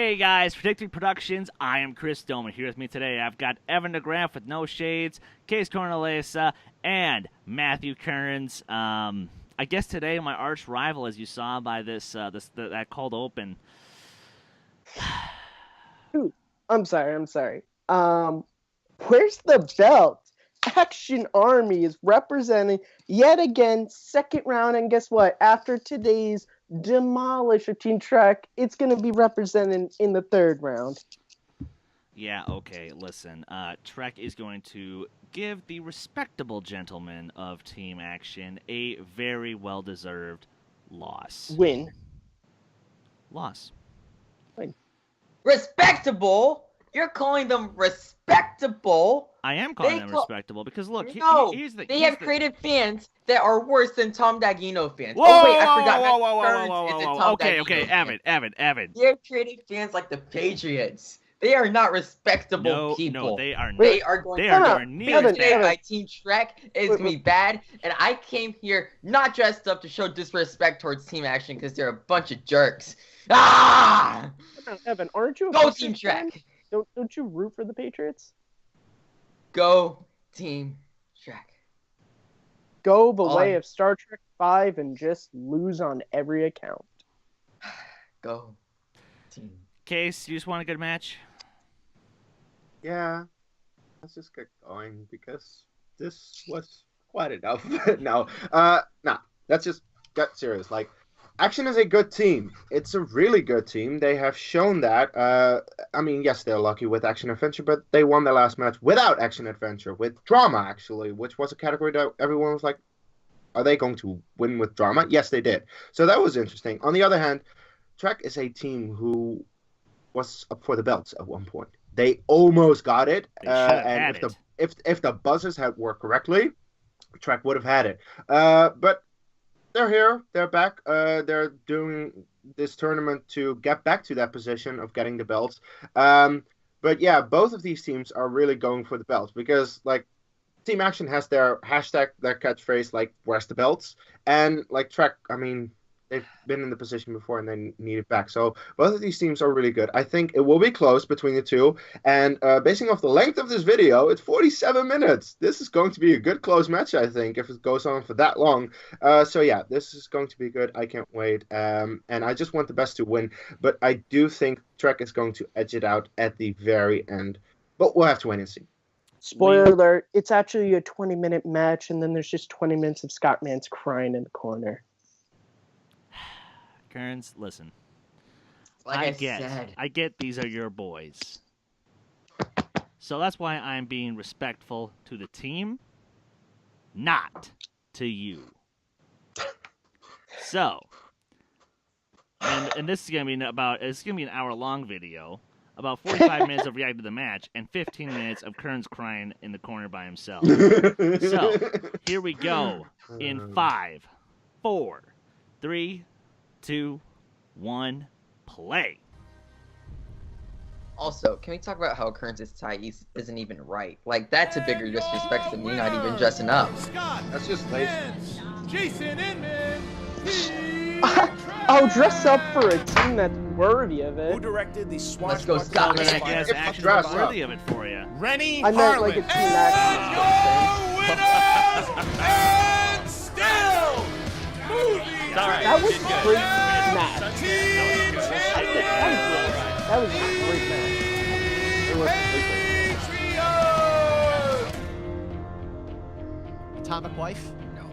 Hey guys, Predicting Productions. I am Chris Doman. Here with me today, I've got Evan DeGraff with no shades, Kees Cornelisa, and Matthew Kearns. I guess today my arch rival, as you saw by that cold open. Ooh, I'm sorry. Where's the belt? Action Army is representing yet again second round, and guess what? After today's demolish of Team Trek, it's going to be represented in the third round. Yeah, okay, listen. Trek is going to give the respectable gentleman of Team Action a very well-deserved loss. Win. Loss. Win. Respectable? You're calling them respectable? I am calling them respectable because, look, no, here's the... they have created fans that are worse than Tom Daggino fans. Whoa, oh, wait, I forgot. Okay, Evan. They have created fans like the Patriots. They are not respectable people. No, they are not. They are going to be my Team Trek is going to be bad, and I came here not dressed up to show disrespect towards Team Action because they're a bunch of jerks. Ah! Evan, aren't you a Go Team Trek! Don't you root for the Patriots? Go Team Trek. Go the way of Star Trek 5 and just lose on every account. Go Team. Case, you just want a good match? Yeah. Let's just get going because this was quite enough. No, let's just get serious. Like, Action is a good team. It's a really good team. They have shown that. I mean, yes, they're lucky with Action Adventure, but they won their last match without Action Adventure, with drama, actually, which was a category that everyone was like, are they going to win with drama? Yes, they did. So that was interesting. On the other hand, Trek is a team who was up for the belts at one point. They almost got it. And if the buzzers had worked correctly, Trek would have had it. But they're here. They're back. They're doing this tournament to get back to that position of getting the belts. But yeah, both of these teams are really going for the belts because, like, Team Action has their hashtag, their catchphrase, like, where's the belts? And, like, Trek, I mean, they've been in the position before and they need it back. So both of these teams are really good. I think it will be close between the two. And basing off the length of this video, it's 47 minutes. This is going to be a good close match, I think, if it goes on for that long. So yeah, this is going to be good. I can't wait. And I just want the best to win. But I do think Trek is going to edge it out at the very end. But we'll have to wait and see. Spoiler alert, it's actually a 20-minute match, and then there's just 20 minutes of Scott Mance crying in the corner. Kearns, listen. I get these are your boys. So that's why I'm being respectful to the team, not to you. So, and this is gonna be an hour-long video, about 45 minutes of reacting to the match, and 15 minutes of Kearns crying in the corner by himself. So, here we go in 5, 4, 3, 2, 1, play. Also, can we talk about how Kearns' tie isn't even right? Like, that's a bigger disrespect than me not even dressing up. That's just lazy. Jason Inman. I'll dress up for a team that's worthy of it. Who directed the swashbuckling? Let's go, Scott. I guess Action is worthy of it for you. Rennie I meant like a Harlan. team action. And still moving. That was a great match. That was a great match. It was Atomic Wife? No.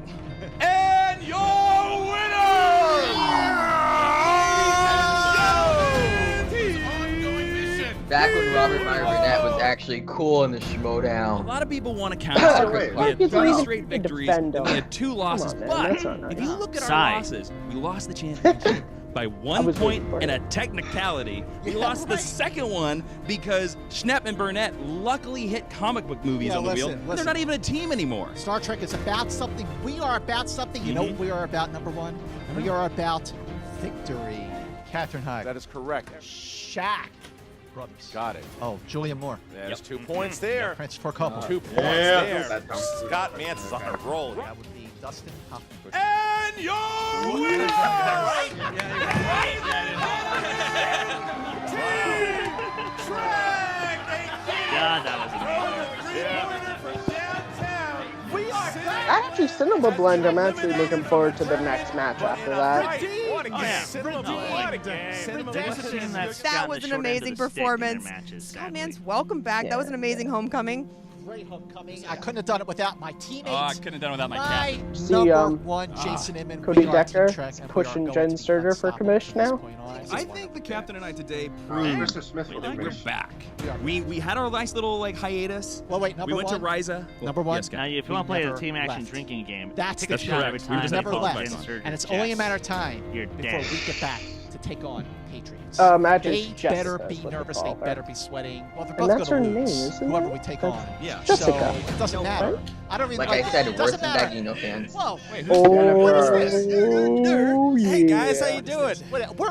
And your winner! Back when Robert Meyer Burnett was actually cool in the Schmoedown. A lot of people want to count us. Wait, We had wait. 3 Defend straight victories, and we had 2 losses. Come on, man, But that's not if you nice. look at Sigh. our losses, we lost the championship by 1 was point waiting for and it. a technicality. We lost the second one because Schnepp and Burnett luckily hit comic book movies on the wheel. And they're not even a team anymore. Star Trek is about something. We are about something. You know what we are about, number one? We are about victory. Catherine Hyde. That is correct. Shaq brothers. Got it. Oh, Julian Moore. There's 2 points there. Francis Ford Coppola. 2 points Yeah. there. That sounds good. Scott Mance is on a roll. That would be Dustin Hoffman. And your winner! God, that was amazing. Actually, Cinema Blend, I'm actually looking forward to the next match after that. What a game. Oh, yeah. Cinema No, Blend. like, What a game. There's a team that's That gotten was the an short end of amazing the stick in their performance. matches, Scott sadly. Mans, welcome back. That was an amazing homecoming. Great homecoming. I couldn't have done it without my teammates. Oh, I couldn't have done it without my captain. See, number one, Jason Inman. Cody we are Team Decker Trek, and we are pushing going Jen to be Sturger for unstoppable commission from this now? point on. I think the captain and I today proved Mr. Smith will that we're finish. back. We are We had our nice little like hiatus. Well, wait, We number went one. to Riza. Number one. Yes, Now, Scott. if you We want to play the never team action left. drinking game, That's take the a shot correct. every We time just they never call left. Jen Sturger And it's Jess. only a matter of time You're before dead. we get back to take on Patriots. Magic They Jessica better is be what they nervous. call They her. better be sweating. Well, they're And both that's going her to name, lose, isn't whoever it? we take That's on. Yeah. Jessica. So it doesn't matter. I don't even Like like I said, it. worse Doesn't than matter. Becky, no fans. Whoa. Wait, Oh, What is this? Hey guys, how you doing?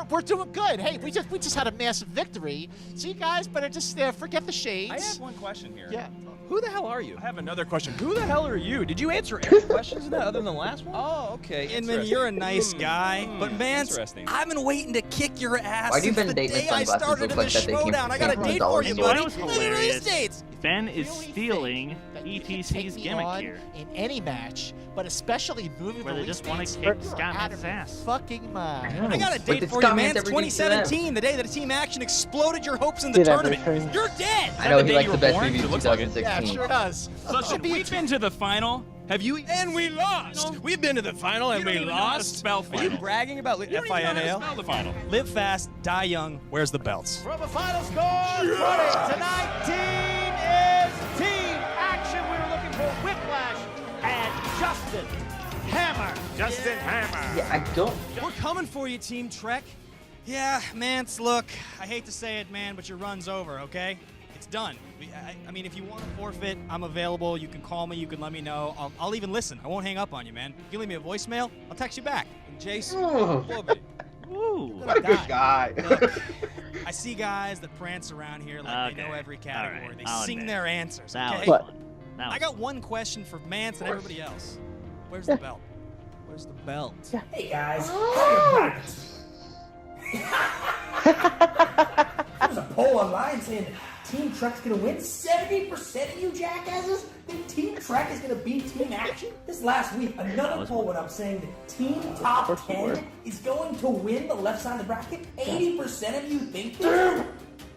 We're doing good. Hey, we just had a massive victory. So you guys better just forget the shades. I have one question here. Yeah. Who the hell are you? I have another question. Who the hell are you? Did you answer any questions in that other than the last one? Oh, okay. Inman, Interesting. you're a nice guy. But man, Interesting. I've been waiting to kick your ass Why do since Ben the Bateman's day I sunglasses started look in like the that they came Schmoedown. I got a from date Dollar for you, You know buddy. what was Look at these hilarious? dates. Ben is Really think stealing that you can ETC's take me gimmick on here. in any match, but especially moving Where the they just want wanna to kick Scott Mans' ass. Fucking mind. I got a But date it's for you, Scott man. Mans It's everything to them. 2017, the day that Team Action exploded your hopes in the Did tournament. everything. You're dead. I know the he day likes you the were best born? movie It of looks like it. 2016. Yeah, sure does. Listen, we've been to the final. Have you? And we lost. We've been to the final and we lost. Spell Are you final. bragging about You don't even know how to FINAL? spell the final. Live fast, die young. Where's the belts? From a final score, 20 to 19 is Team Action. We were looking for Whiplash and Justin Hammer. Justin Hammer. Yeah, I don't. We're coming for you, Team Trek. Yeah, Mance, look, I hate to say it, man, but your run's over, okay? It's done. I mean, if you want to forfeit, I'm available. You can call me. You can let me know. I'll even listen. I won't hang up on you, man. If you leave me a voicemail, I'll text you back. And Jason, Ooh. What a good guy. Look, I see guys that prance around here like they know Okay. every All category. right. They I'll sing admit. their answers, That okay? was What? fun. That was I got one question for Mance and everybody else. Where's the belt? Where's the belt? Hey guys, there's a poll online saying Team Trek's gonna win. 70% of you jackasses think Team Trek is gonna beat Team Action. This last week, another poll went up saying that Team Top 10 is going to win the left side of the bracket. 80% of you think this.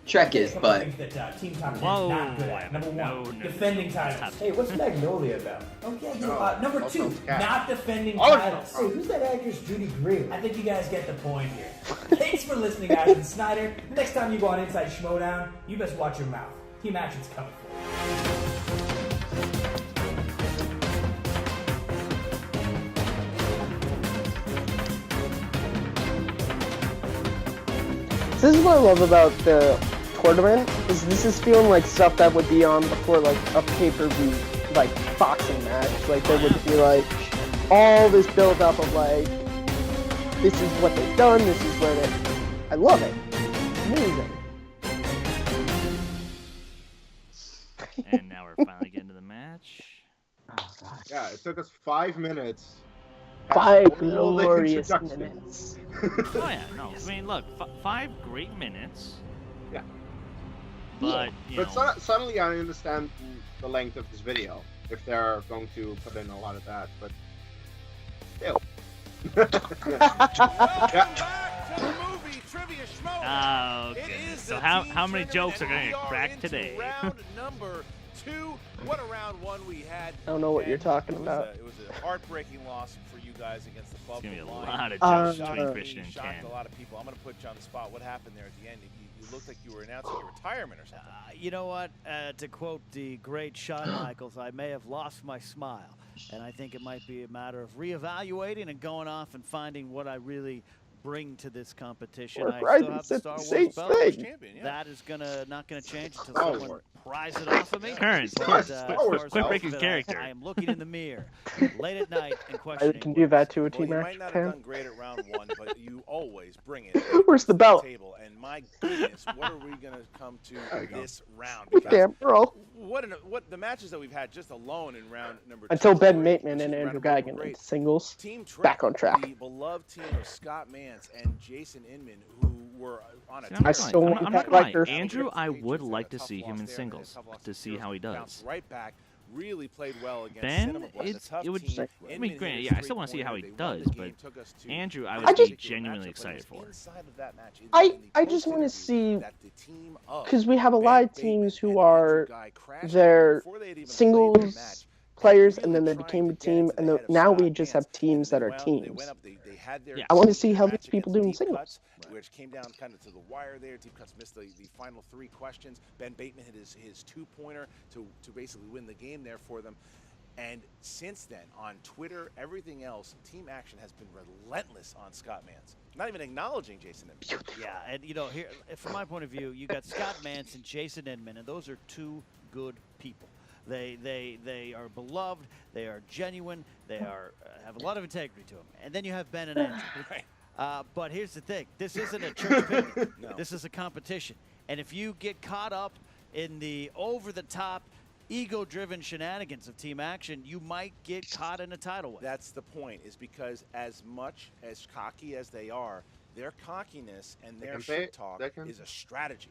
Trek is, but Think that Team Top 10 Whoa. is not good at. Number one, No. defending titles. Hey, what's Magnolia about? Okay, number also two, Cat. not defending Oh, titles. oh. Who's that actress Judy Greer? I think you guys get the point here. Thanks for listening, guys. And Snyder, next time you go on Inside Schmoedown, you best watch your mouth. Team Action's coming for you. This is what I love about the tournament, is this is feeling like stuff that would be on before like a pay-per-view like boxing match. Like there would be like all this build up of like this is what they've done, this is where they I love it. Amazing. And now we're finally getting to the match. Yeah, it took us 5 minutes. 5 All the glorious introductions. minutes. Oh yeah, no. I mean, look, 5 great minutes. Yeah. But you But know, suddenly I understand the length of this video, if they're going to put in a lot of that, but still. okay. So how many jokes are gonna get cracked today? Round number 2. What a round 1 we had. I don't know what you're And talking it was about. It was a heartbreaking loss for you guys against the It's Buffalo gonna be a Lions. lot of Uh, jokes between Christian and Shocked Ken. a lot of people. I'm going to put you on the spot. What happened there at the end? You looked like you were announcing your retirement or something. You know what? To quote the great Shawn Michaels, I may have lost my smile. And I think it might be a matter of reevaluating and going off and finding what I really bring to this competition. Or I Verizon still have the said Star the Wars same belt. thing. Champion, yeah. That is not gonna change until Star someone Wars. pries it off of me. Kearns, But, quit- as Star far Wars as quit I'm breaking concerned, character. I am looking in the mirror late at night and I questioning. can do that to a Well, team you match. might not have Fan. done great at round 1, but you always bring it. Where's the to belt? Table. And my goodness, what are we going to come to There you go. this round? Because Damn, bro. what the matches that we've had just alone in round number 2. Until Ben were Maitman great, and round Andrew number 1 Gagnon were great. into singles. Team Trek, Back on track. The beloved team of Scott Mance and Jason Inman, who were on a. See, I'm I not still gonna want lie. I'm not that gonna Riker. lie. Andrew, I would like to see him in singles to see how he does. Bounced right back. Really played well against Ben, Cinema Blast, a tough it would. team. I mean, granted, yeah, I still want to see how he does, but Andrew, I I would be just- genuinely excited for. I just want to see, because we have a lot of teams who are their singles players, and then they became a team, and now we just have teams that are teams. I want to see how these people do in singles. Which came down kind of to the wire there. Deep Cuts missed the final 3 questions. Ben Bateman hit his 2-pointer to basically win the game there for them. And since then, on Twitter, everything else, Team Action has been relentless on Scott Mans. Not even acknowledging Jason Inman. Yeah, and here, from my point of view, you got Scott Mans and Jason Inman, and those are 2 good people. They are beloved. They are genuine. They are have a lot of integrity to them. And then you have Ben and Andrew. Right. But here's the thing: this isn't a church picnic. No. This is a competition. And if you get caught up in the over-the-top, ego-driven shenanigans of Team Action, you might get caught in a tidal wave. That's the point. Is because as much as cocky as they are, their cockiness and their shit talk is a strategy.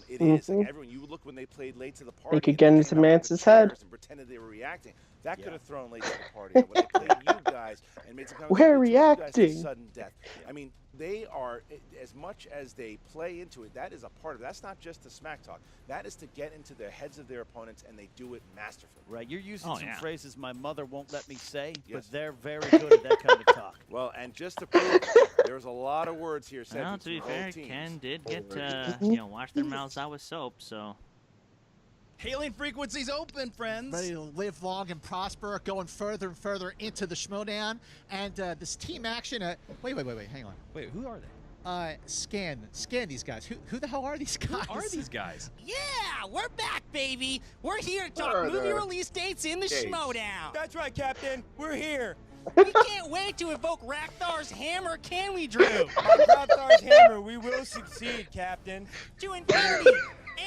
It is. Like everyone, you look when they played late to the party. They could get into Mance's head. And pretended they were reacting. That could have thrown late to the party. When they played you guys and made some We're reacting. Sudden death. I mean, they are, as much as they play into it, that is a part of it. That's not just the smack talk. That is to get into the heads of their opponents, and they do it masterfully. Right. You're using some yeah. phrases my mother won't let me say, Yes. but they're very good at that kind of talk. Well, and just to prove, there's a lot of words here said. Well, to be between fair, both teams. Ken did get wash their mouths out with soap, so. Hailing frequencies open, friends. Ready to live long and prosper, going further and further into the Schmoedown. And this Team Action, wait, hang on. Wait, who are they? Scan these guys. Who the hell are these guys? Who are these guys? Yeah, we're back, baby. We're here to talk movie release dates in the Schmoedown. That's right, Captain. We're here. We can't wait to evoke Rakthar's hammer, can we, Drew? By Rakthar's hammer, we will succeed, Captain. To infinity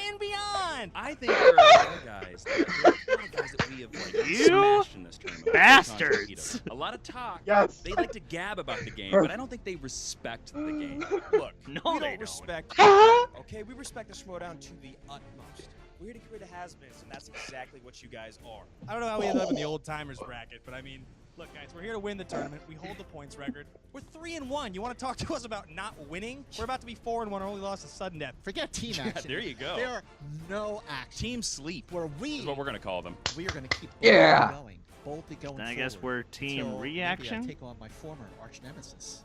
and beyond. I think there are a lot of guys that we have smashed in this tournament. Bastards! A lot of talk. Yes. They like to gab about the game, but I don't think they respect the game. Look, No, we they don't don't. respect. Okay, we respect the Schmoedown to the utmost. We're here to get rid of has-beens, and that's exactly what you guys are. I don't know how we ended up in the old timers bracket, but I mean, look, guys, we're here to win the tournament. We hold the points record. We're 3-1. You want to talk to us about not winning? We're about to be 4-1. Our only loss is sudden death. Forget Team Action. There you go. There are no action. Team Sleep. Where is what we're gonna call them. We are going to keep boldly going Then I guess forward we're Team until maybe Reaction. I take on my former arch nemesis.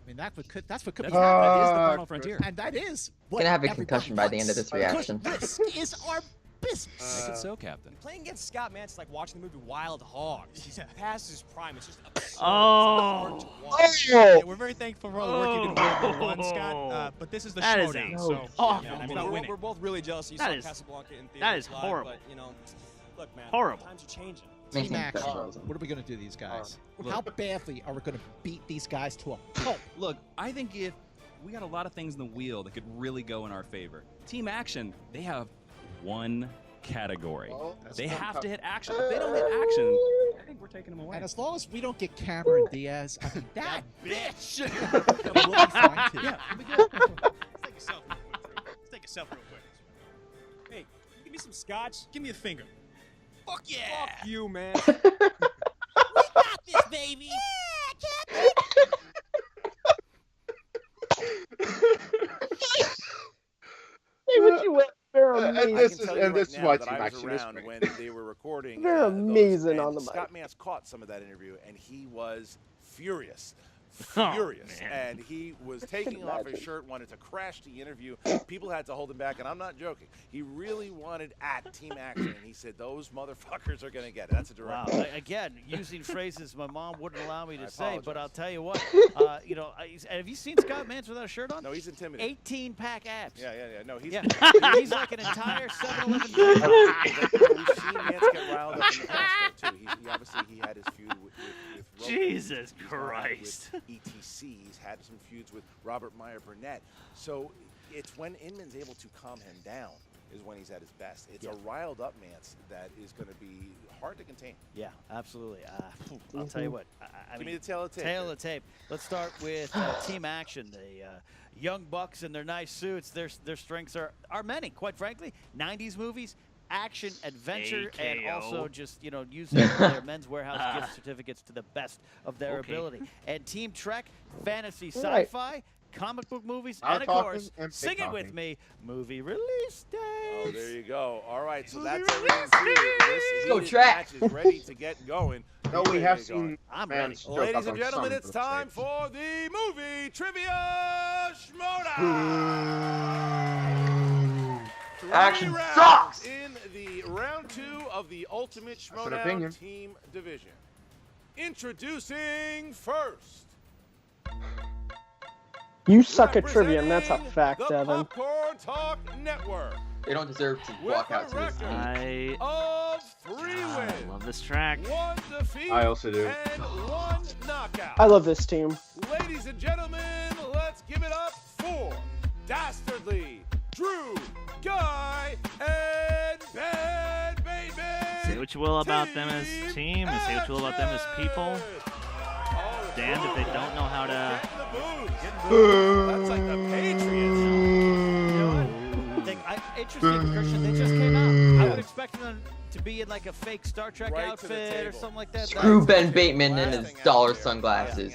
I mean, that's what could be That is happening. the final frontier. And that is what Gonna have a everybody concussion by the end of wants. this reaction. Because risk is our business. Make it so, Captain. Playing against Scott Mance is like watching the movie Wild Hogs. He's past his prime. It's just absurd. Oh. It's hard to watch. Yeah, we're very thankful for all the work you did with the one, Scott. But this is the That is Schmoedown, a so awful yeah, move. about winning. We're both really jealous. You That saw is- Casablanca in theaters that is live, horrible. But, you know, look, man. Horrible. Times are changing. Team Action. What are we going to do to these guys? How badly are we going to beat these guys to a pulp? Look, I think if we got a lot of things in the wheel that could really go in our favor. Team Action, they have one category. Well, They have to hit action. If they don't hit action, I think we're taking them away. And as long as we don't get Cameron Diaz, I mean, that bitch! we'll be fine too. Yeah, we'll be good. Let's take a selfie real quick. Let's take a selfie real quick. Hey, give me some scotch. Give me a finger. Fuck yeah! Fuck you, man. We got this, baby. Yeah, Hey, what you went? They're amazing. This is why Team I was Action is around great. when they were recording. They're amazing on the mic. Scott Mance caught some of that interview, and he was furious. Oh, Furious, man. and he was taking off his shirt, wanted to crash the interview. People had to hold him back, and I'm not joking. He really wanted at Team Action, and he said, "Those motherfuckers are going to get it." That's a direct. Wow. Again, using phrases my mom wouldn't allow me to say, but I'll tell you what. Have you seen Scott Mance without a shirt on? No, he's intimidating. 18-pack abs. Yeah. No, he's. Yeah. He's like an entire 7-Eleven. We've seen Mance get riled up in the past, though, too. He obviously had his feud with Rogan. Jesus He's gone Christ. with ETC. He's had some feuds with Robert Meyer Burnett. So it's when Inman's able to calm him down is when he's at his best. It's a riled up Mance that is going to be hard to contain. Yeah, absolutely. I'll tell you what. Give me the tail of the tape. Tail of the tape. Let's start with Team Action. The young bucks in their nice suits. Their strengths are many, quite frankly. 90s movies, action, adventure, and also just, using their Men's Warehouse gift certificates to the best of their ability. And Team Trek, fantasy, sci-fi, comic book movies, and of course, sing it with me, movie release day. Oh, there you go. All right, so that's everything. This heated match is ready to get going. No, we have seen. I'm ready. Ladies and gentlemen, it's time for the movie trivia Schmoedown. Action sucks. In the round 2 of the Ultimate Schmoedown Team Division. Introducing first. You suck at trivia, and that's a fact, Evan. Popcorn Talk Network. They don't deserve to walk out to this game. I love this track. 1 defeat I also do. and 1 knockout. I love this team. Ladies and gentlemen, let's give it up for Dastardly, Drew, Guy, and Bad Baby. Say what you will about them as team, and say what you will about them as people. Damned if they don't know how to. That's like the Patriots. Interesting, Christian. They just came out. I would expect them to be in like a fake Star Trek outfit or something like that. Screw Ben Bateman and his dollar sunglasses.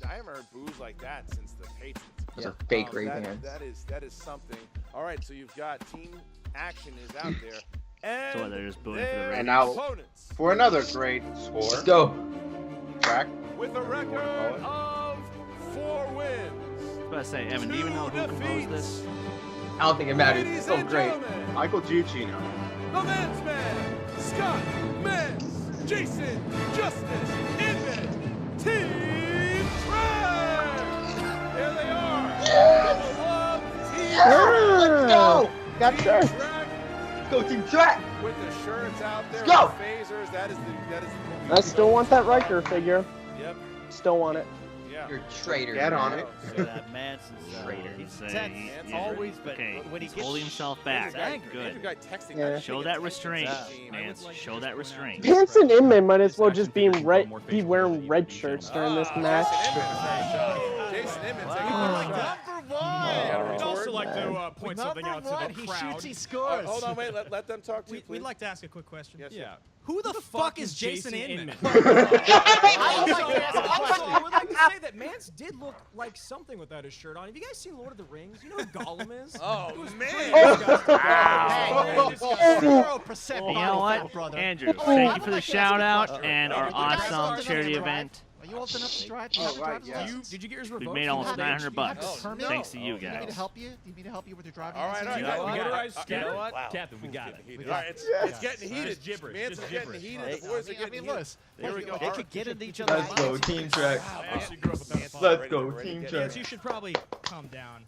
I haven't heard boos like that since the Patriots. Those are fake Ray-Bans. That is something. All right, so you've got Team Action is out there. And So they're just booing for the And Ravens. now for another great score. Let's go. Track. With a record of 4 wins. I was about to say, Evan, do you even know who composed this? I don't think it matters. It's so great. Michael Giacchino. The Man's Man, Scott Mans, Jason Justice, Inman, Team Trash. Here they are. Let's go. Got shirts. Let's go, Team Track. With the shirts out there, Let's go. with the phasers, that is the I still want that Riker figure. Yep. Still want it. Yeah. You're a traitor. Get on it. So that Manson's he's intense. Always, but when he he's gets holding himself back. Andrew guy texting Yeah. that Show shit that at restraint, 10:15. Mance. Show that restraint. Hanson Inman might as well just be wearing red shirts during this match. Jason Inman Wow. taking the shot. We'd also like to point something out to the He crowd. shoots, he scores. Hold on, wait. Let them talk to you, We'd please. like to ask a quick question. Yes, Yeah. sir. Who the fuck is Jason Inman? I would like to say that Mance did look like something without his shirt on. Have you guys seen Lord of the Rings? You know who Gollum is? Oh, It was man. pretty Oh. disgusting. Wow. Hey, 0% You know body what, fat, brother. Andrew? Thank you for the shout out and our awesome charity event. Are you old enough to drive? Oh, right, yeah. Did you get yours We've revoked? made almost $900 Oh, no. thanks to you Do you need me guys. to help you? Do you need me to help you with your driving? All right, all license? right. We got it. You know what? Captain, we got it. All right, it's getting heated. It's gibberish. Mance is It's getting gibberish. heated. The boys are getting heated. Lewis, Here we go. They could get into each other's Let's go, minds. Team Track. Actually grew up without a Mance is father. Let's go, ready to Team get Track. Mance, you should probably calm down.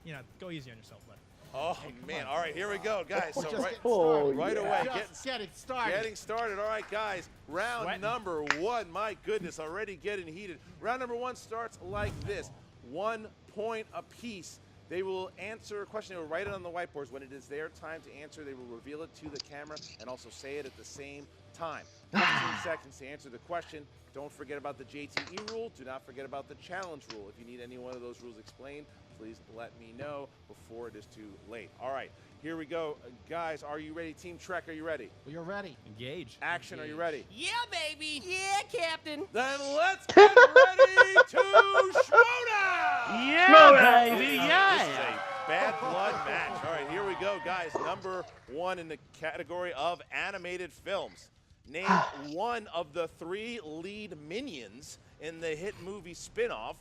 You know, go easy on yourself, bud. Oh, man. All right, here we go, guys. So right Oh, right yeah. away, Just getting started. getting started. All right, guys. Round Sweating. number 1. My goodness, already getting heated. Round number 1 starts like this. 1 point apiece. They will answer a question. They will write it on the whiteboards. When it is their time to answer, they will reveal it to the camera and also say it at the same time. 15 seconds to answer the question. Don't forget about the JTE rule. Do not forget about the challenge rule. If you need any one of those rules explained, please let me know before it is too late. All right, here we go. Guys, are you ready? Team Trek, are you ready? Well, you're ready. Engage. Action, are you ready? Yeah, baby. Yeah, Captain. Then let's get ready to Schmoedown! Yeah, baby, This is yeah. a bad blood match. All right, here we go, guys. Number 1 in the category of animated films. Name one of the 3 lead minions in the hit movie spin-off,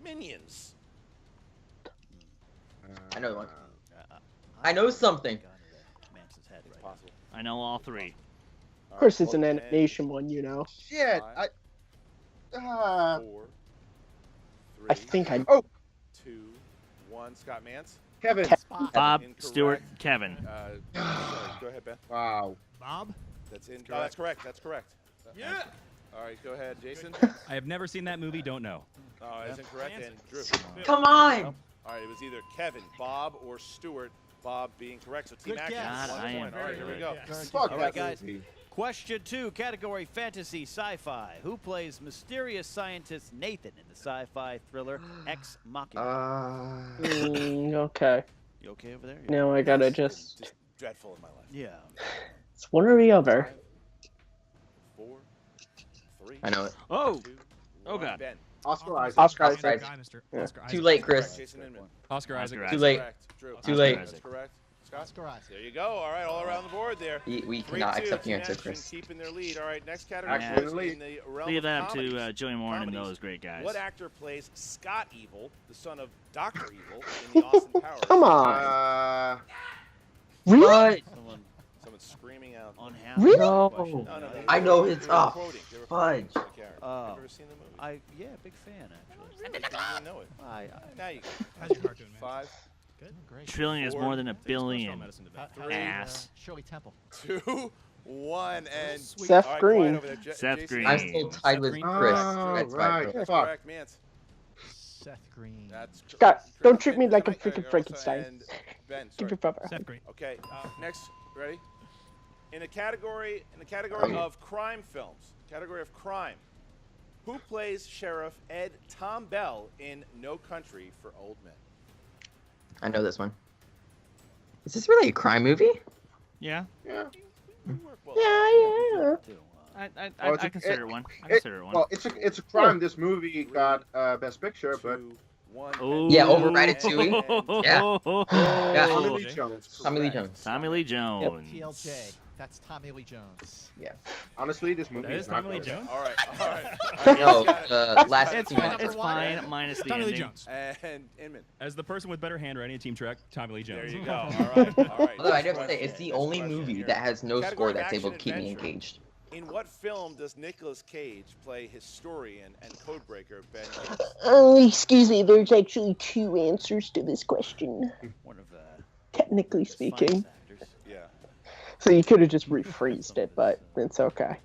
Minions. I know one. I know something. Mance's head It's right possible. I know all 3. Of course, it's an animation one, you know. Shit. 4, 3, I think I. 2, 1. Scott Mance. Kevin. Bob, Incorrect. Stewart, Kevin. Sorry, go ahead, Ben. Wow. Bob? That's in. Oh, that's correct. That's correct. Yeah. All right, go ahead, Jason. I have never seen that movie, don't know. Oh, that's incorrect. And Drew. Come on. All right, it was either Kevin, Bob, or Stewart. Bob being correct. So team Good action. guess. God, 1 I am point. All right, here we go. Fuck All that right, guys. movie. Question 2, category fantasy sci-fi. Who plays mysterious scientist Nathan in the sci-fi thriller Ex Machina? Okay. You okay over there? Now I gotta Just just. dreadful in my life. Yeah. It's one or the other. 5, 4, 3. I know it. Oh, 2, oh 1. God. Ben. Oscar Isaac. Oscar Oscar Isaac. Isaac. Mr. Yeah. Oscar Too Isaac. late, Chris. Jason Inman. Oscar Isaac. Oscar Too Isaac. late. Correct. Drew. Too late. That's correct. Scott? Oscar Isaac. There you go. All right, all around the board there. We 3-2, cannot accept team your answer, action Chris. keeping their lead. All right, next category Action is lead. in the realm Leave of that up comedies. to Joey Moore and Comedies. those great guys. What actor plays Scott Evil, the son of Dr. Evil, in the Austin Powers? Come on. What? Someone's screaming out. On half. Really? No. No, I know it's up. oh, fudge. Have you ever seen the movie? Yeah, big fan actually. Really? Didn't even know it. Now you How's your heart doing, man? 5, Good. Great. Trillion is more than a billion. Medicine to How- that. Ass. Shirley Temple. 2, 1, and Seth all right, Green. quiet over there. Seth Jason. Green. I'm still tied with Green. Chris. Oh, That's right. right. That's Fuck. correct, Mance. Seth Green. That's Scott, correct. don't treat me like a Tonight, freaking also, Frankenstein. and Ben, Keep sorry. your brother. Seth Green. Okay, next, ready? In the category of crime films, category of crime, who plays Sheriff Ed Tom Bell in No Country for Old Men? I know this one. Is this really a crime movie? Yeah. Yeah. Well, Yeah. I it's a- consider it one. I It- consider it one. well, it's a crime. This movie got Best Picture, but 2, 1. Ooh. Yeah, over Ratatouille. Yeah. Yeah. Tommy Oh. Lee Jones. Tommy Lee Jones. Tommy Lee Jones. TLJ. That's Tommy Lee Jones. Honestly, this movie That is is not Tommy Lee good. Jones? All right. No, the last It's two fine. minutes. It's fine. Minus the Tommy Lee ending. Jones. And Inman. As the person with better handwriting in Team Trek, Tommy Lee There Jones. you go. All right. All right. Although I Next have to say, it's question. the Next only question movie here. that has no Category score of that's able to action keep me adventure. engaged. In what film does Nicolas Cage play historian and codebreaker Ben Gates? Excuse me, there's actually two answers to this question, One of technically his speaking. finest actors. Yeah. So you could have just rephrased it, but it's okay.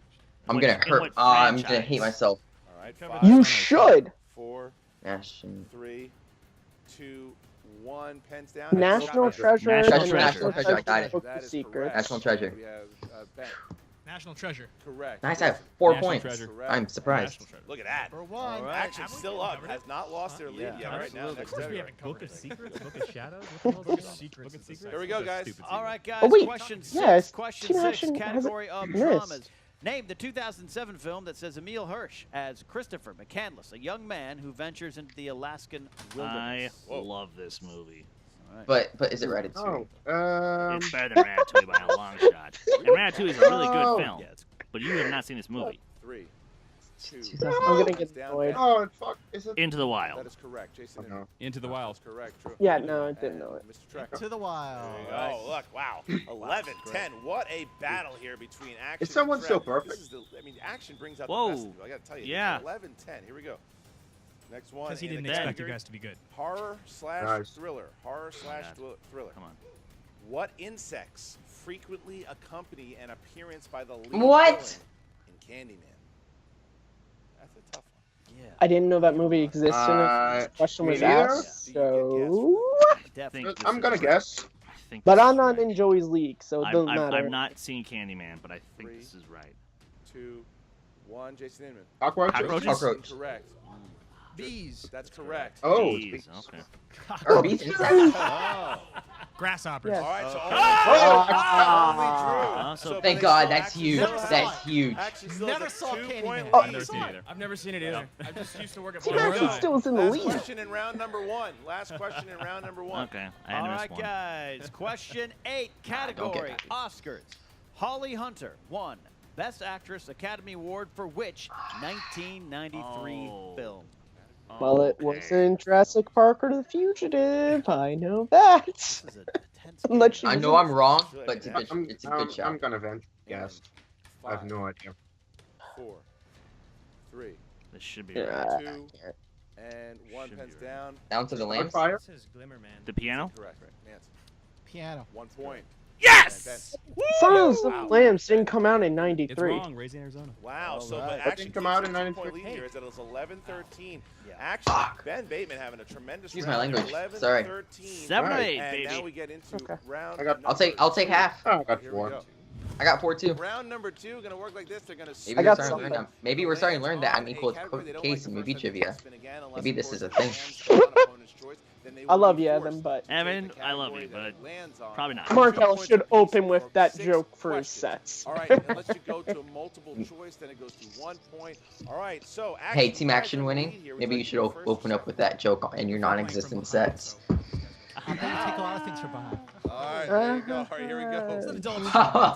I'm What- gonna in hurt. what I'm gonna franchise? hate myself. All right. Cover 5, You should. 4, Action. 3, 2, 1. Pens down. National Treasure. National and Treasure. Treasure, I got it. Book That of is Secrets. correct. National Treasure. We have Ben. National Treasure. Correct. Nice, I have 4 National points. Treasure. Correct. I'm surprised. National Treasure. Look at that. For one. All right. Action's still up. Has not lost their lead Yeah, yet. Right now. absolutely. Next Of course we category. haven't covered Book of it. Secrets? Book of Shadows? What the hell is this? Secrets Book of is the Secrets? Here we go, That's guys. stupid All team. right, guys. Oh, wait. Question Yes. 6. Question Team 6. Action Category of hasn't missed. dramas. Name the 2007 film that says Emil Hirsch as Christopher McCandless, a young man who ventures into the Alaskan I wilderness. Whoa. love this movie. All right. But is it Ratatouille? Oh, It's better than Ratatouille by a long shot. And Ratatouille is a really good film, Yeah, it's but you have not seen this movie. 3, 2, I'm gonna get down, annoyed. Ben. oh, and fuck, is it? Into the That Wild. is correct. Jason. Oh, no. Into the Wild. That's correct. True. Yeah, no, I didn't know it. Mr. Trek. To the Wild. Oh, look, wow. 11, 10. What a battle here between action Is someone and so Trek. perfect? This is the, I mean, action brings out Whoa. the best of you. I got to tell you. Yeah. 11, 10. Here we go. Next one. Because he in the didn't expect you category, guys to be good. Horror slash Nice. thriller. Horror slash God. thriller. Come on. What insects frequently accompany an appearance by the lead What? villain in Candyman? That's a tough one. Yeah. I didn't know that movie existed if this question me was neither. asked, Yeah. so... Definitely. Think I'm this gonna is guess. right. I think But this I'm is not right. in Joey's league, so it doesn't matter. I've not seen Candyman, but I think 3, this is right. 2, 1. Jason Inman. Cockroaches? Cockroaches? Cockroach. Correct. Bees. That's correct. Oh, Jeez, bees. okay. Or bees insects? Oh. Grasshoppers. Yeah. All right, so Ah, so Thank God, that's huge. That's huge. Actually, still Never has a saw 2-point Candyman. lead. I've never seen it either. I've never seen it either. I just used to work at Team Bar Action High. still is in the Last lead. question in round number 1. Last question in round number 1. Okay, I had All to miss right, one. guys. Question 8. Category happy. Oscars. Holly Hunter won Best Actress Academy Award for which 1993 Oh. film? Well, it Okay. wasn't Jurassic Park or The Fugitive. I know that. This is a tense Unless game. you- I know I'm wrong, but it's a good, I'm, it's a good I'm shout. gonna vent. Yes. I have 5, no idea. 4, 3, This should be Yeah. right. 2, and 1. Should Pens be right. down. Down to the On lambs. fire? This is Glimmer Man. The piano? Correct. Nance. Piano. 1 point. Yes! Silence of the Lambs didn't come out in It's '93. wrong. Raising Arizona. Wow. So, right. but That Action didn't come out in takes a 93. 2-point lead here. Is that it was 11-13. Yeah. Action. Ben Bateman having a tremendous Excuse round. my language. 11-13. Sorry. 7 to 8, And now baby. we get into Okay. round. I got- I'll take half. Oh, I got Here we 4. go. I got 4 too. Round number 2 gonna work like this. They're gonna. Maybe I we're got starting to learn something. that. Maybe we're starting to learn that I'm equal to Case and maybe trivia. Maybe this is a thing. I love you, Evan, but Evan, I love you, but probably not. Markel should open with that joke for his sets. All right, unless you go to multiple choice, then it goes to 1 point. All right, so Hey, Team Action winning. Maybe you should open up with that joke in your non-existent sets. I bet you take a lot of things from behind. All right, there you go. All right, here we It's an go. adult show.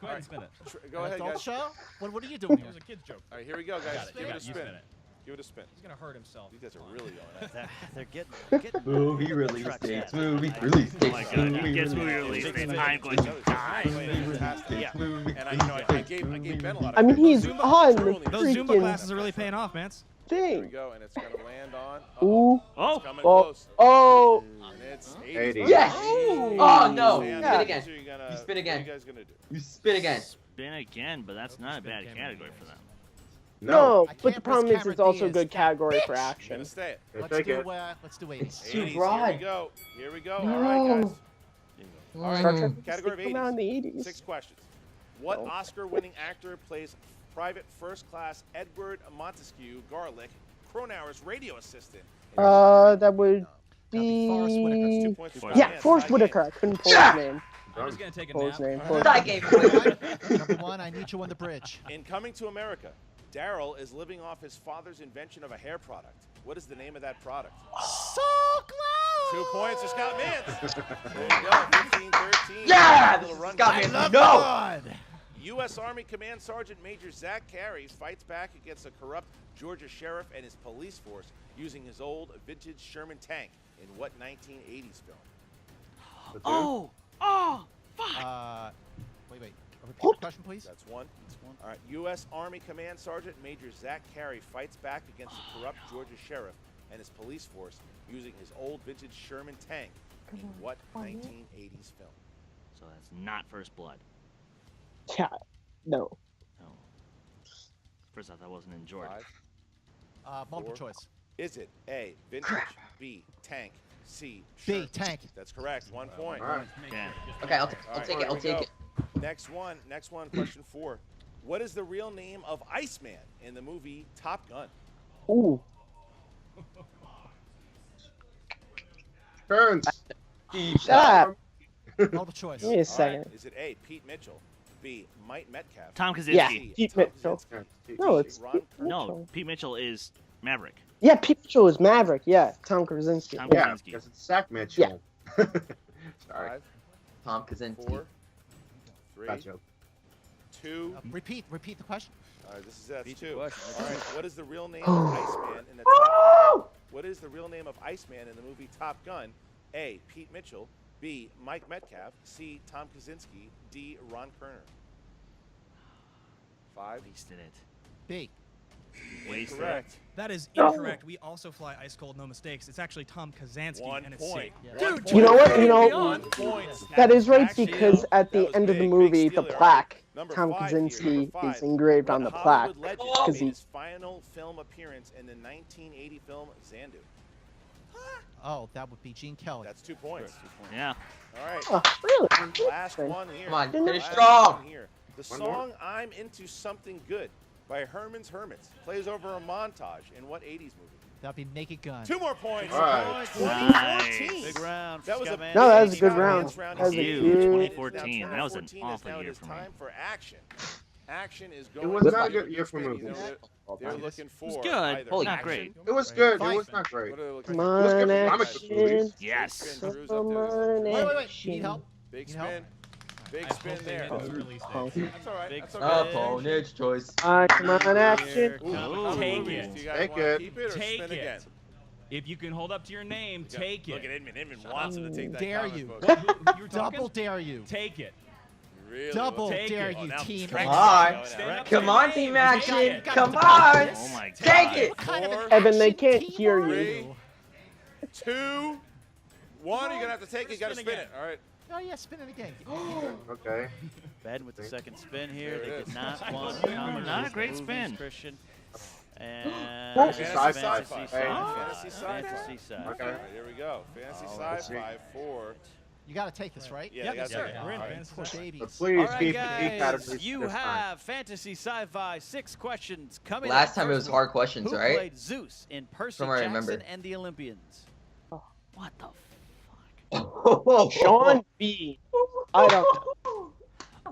Go ahead and spin it. Go ahead, Adult guys. show? What are you doing It here? was a kid's joke. All right, here we go, guys. Got it. Give You it a got it. You spin. spin it. Give it a spin. He's gonna hurt himself. These guys are really going at it. They're getting Movie getting release trucks dates. in. Movie release Oh dates. my god, he gets movie release dates. I'm going to die. Yeah. And I gave Ben a lot of I mean, credit. he's on the Those Zumba freaking classes are really paying off, man. Here we thing. go, and it's gonna land on. Ooh. Oh, It's coming Oh. close. Oh. And it's 80. Yes! Ooh. Oh no! Sam, Spin what again. are you gonna- You spin again. What are you guys gonna do? You spin again. spin again, but that's not a bad category for them. No, I but the can't problem press is it's camera also a D good is category for You're action. gonna stay it. Let's do 80s. It's too 80s. broad. Here we go. Here we go. No. All right, guys. All right, Star Trek category of came out in 80s. the 80s. 6 questions. What Oh. Oscar-winning actor plays Private First Class Edward Montesquieu Garlic, Cronauer's radio assistant? That would Forrest That's 2 be. points for Yeah, Diane. Forrest Tie Whitaker. I couldn't pull his name. I'm just gonna take a Pull his nap. name. I gave you Number 1, I need you on the bridge. game. In Coming to America, Daryl is living off his father's invention of a hair product. What is the name of that product? So close! 2 points for Scott Mance. There you go, 15-13. Yeah! Little This run is Scott back. Mance. No! God. U.S. Army Command Sergeant Major Zach Carey fights back against a corrupt Georgia sheriff and his police force using his old vintage Sherman tank in what 1980s film? Oh, fuck. Wait. Repeat the question, please. That's one. All right. U.S. Army Command Sergeant Major Zach Carey fights back against a corrupt Georgia sheriff and his police force using his old vintage Sherman tank in what 1980s film? So that's not First Blood. Yeah. No. No. First off, that wasn't in Georgia. 5. Multiple 4. choice. Is it A, vintage, B, tank, C, B, Sherman? tank. That's correct. 1 point. All right. Yeah. Okay, I'll All take right, it. here I'll we take go. it. Next one, question 4. What is the real name of Iceman in the movie Top Gun? Ooh. Kearns. Shut up. Multiple choice. Give me a All second. right, is it A, Pete Mitchell, B, Mike Metcalf, Tom Kaczynski. Yeah, C, Pete Tom Mitchell. Kaczynski, No, D, it's Ron Pete Kerr? No, Mitchell. Pete Mitchell is Maverick. Yeah, Pete Mitchell was Maverick. Yeah, Tom Krasinski. Tom Yeah, Kaczynski. because it's Zach Mitchell. Sorry. 5, Tom Kaczynski. 4, 3, Gotcha. 2. Repeat the question. All right, that's Beat the 2. All question. right, what is the real name of Iceman in the Top? What is the real name of Iceman in the movie Top Gun? A, Pete Mitchell, B, Mike Metcalf, C, Tom Kaczynski, D, Ron Kerner. 5. Wasted it. B. Wasted Correct. That is incorrect. We also fly ice cold, no mistakes. It's actually Tom Kaczynski 1 and it's point. C. Dude, You know what? You know, 1 point. that is right Actually, because at that the was end of the big, movie, big the steal there. plaque, Number Tom 5 here, Kaczynski number 5. is engraved on the What plaque Hollywood legend because made he. his final film appearance in the 1980 film Xandu? Oh, that would be Gene Kelly. That's 2 points. Yeah. All right. Oh, really? Last one here. Come on, finish Last strong. one here. The One more? song "I'm Into Something Good" by Herman's Hermits plays over a montage in what 80s movie? That'd be Naked Gun. 2 more points. All right. 2014. Big round. That was a Scott No, that was a good Scott round. Mance round. That was a Huge. huge- 2014. That was an 2014 is awful now year it is for me. time for action. Action is It going. was to not a be good year for Xfinity. movies. They're looking for. It was good. either Holy not action- great. It was good. It Fine. was not great. What are they looking Come for? Let's on, get comic book action. movies. Yes. Big spin. Drew's up Come there. on, Wait. You need action. help? Big Need help? spin. Big I spin hope they there. hit the release date. Oh. That's all right. Big That's spin. okay. Opponent's choice. Come on, action. Here Ooh, comes how Take many it. movies do you guys Take want to it. keep it or Take spin it. again? If you can hold up to your name, Yeah. take Look it. at Inman. Inman wants him to take that Dare comic you. book. You were talking? Double dare you. Take it. Really? Double Take dare it. Oh, you, now team. Trent's Come on. going Stand out. up to Come your on, name. Team Take Action. it. Come on. Oh my god. Take it. Kind of an Four. Evan, they action can't team hear are you. Three. 2, 1. You're gonna have to take it. You gotta Spin spin again. it. All right. Oh yeah, spin it again. Okay. Ben with the second spin here. There it They is. did not want Not a great spin. Christian. And Fantasy fantasy sci-fi. sci-fi. Fantasy sci-fi. Fantasy sci-fi. Okay. All right, here we go. Fantasy sci-fi for. You got to take this, right? Yeah, yes, sir. yeah. We're in All right. fantasy Poor sci-fi. babies. But please All right, keep guys, categories you this time. have fantasy sci-fi 6 questions coming. Last up. time it First was one, hard questions, who right? played Zeus in Percy From what I Jackson remember. and the Olympians? What the Sean Bean. I don't know.